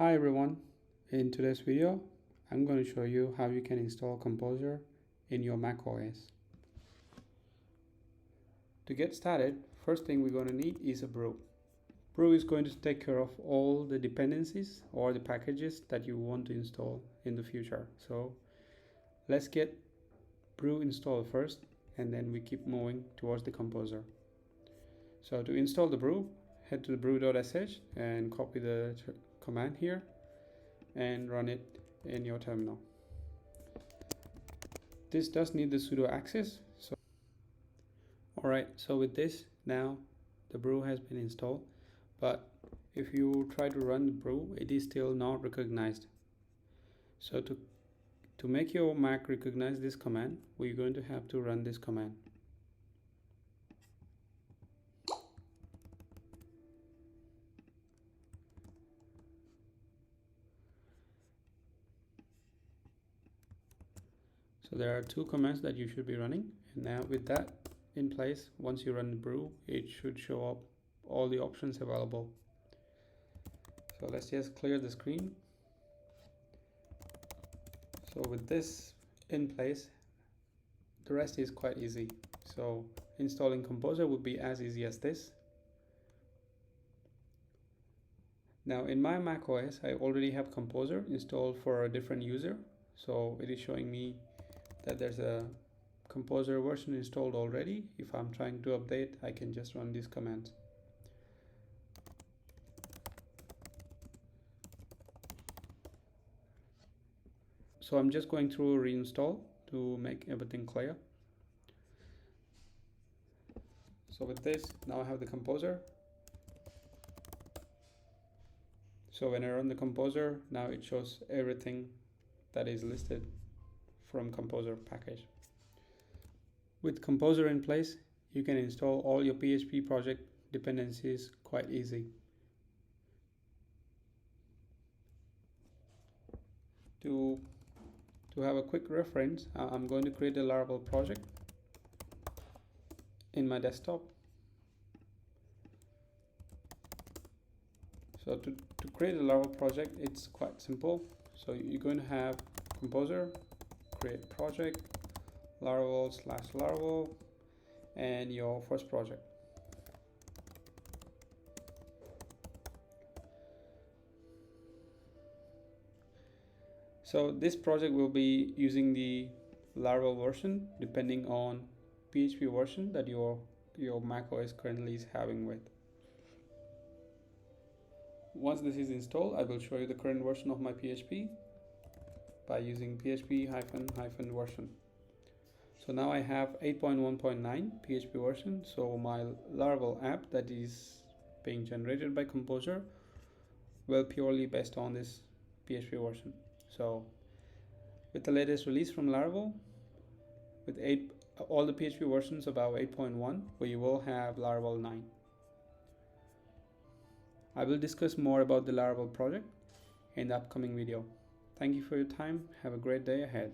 Hi everyone, in today's video I'm going to show you how you can install Composer in your Mac OS. To get started, first thing we're going to need is a brew. Brew is going to take care of all the dependencies or the packages that you want to install in the future. So let's get brew installed first, and then we keep moving towards the Composer. So to install the brew, head to the brew.sh and copy the command here and run it in your terminal. This does need the sudo access. Alright, so with this, now the brew has been installed, but if you try to run the brew, it is still not recognized. So to make your Mac recognize this command, we're going to have to run this command. So there are two commands that you should be running, and now with that in place, once you run the brew, it should show up all the options available. So let's just clear the screen. So with this in place, the rest is quite easy. So installing Composer would be as easy as this. Now in my Mac OS, I already have Composer installed for a different user. So it is showing me that there's a Composer version installed already. If I'm trying to update, I can just run these commands. So I'm just going through a reinstall to make everything clear. So with this, now I have the Composer. So when I run the Composer, now it shows everything that is listed from Composer package. With Composer in place, you can install all your PHP project dependencies quite easy. To have a quick reference, I'm going to create a Laravel project in my desktop. So to create a Laravel project, it's quite simple. So you're going to have Composer, create project, Laravel/Laravel, and your first project. So this project will be using the Laravel version depending on PHP version that your Mac OS currently is having with. Once this is installed, I will show you the current version of my PHP by using php - version. So now I have 8.1.9 PHP version. So my Laravel app that is being generated by Composer will purely based on this PHP version. So with the latest release from Laravel, with all the PHP versions above 8.1, we will have Laravel 9. I will discuss more about the Laravel project in the upcoming video. Thank you for your time. Have a great day ahead.